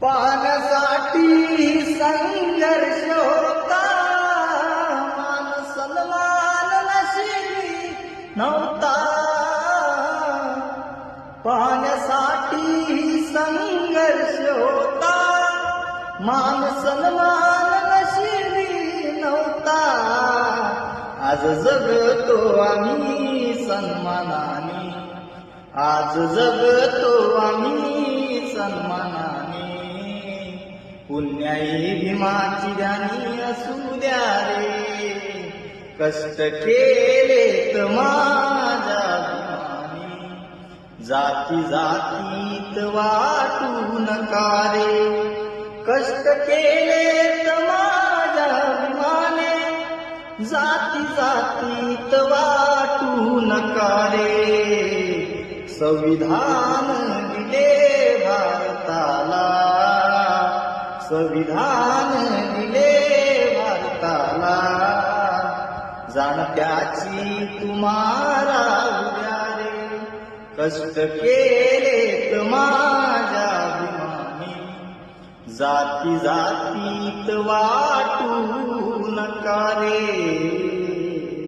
पाण्यासाठी संघर्ष होता, मान सन्मान नशिबी नव्हता. पाण्यासाठी संघर्ष होता, मान सन्मान नशिबी नव्हता. आज जगतो आम्ही सन्मानाने, आज जगतो आम्ही सन्मानाने. पुण्याई भीमाची गाणी असू द्या रे, कष्ट केलेत माझ्या भीमाने. जाती जातीत वाटू नका रे, कष्ट केलेत माझ्या भीमाने. जाती जातीत वाटू नका रे. संविधान दिले भारताला, संविधान दिले भारताला. जाणत्याची तुम्हाला उद्या रे, कष्ट केलेत माझ्या भीमाने. जाती जातीत वाटू नका रे.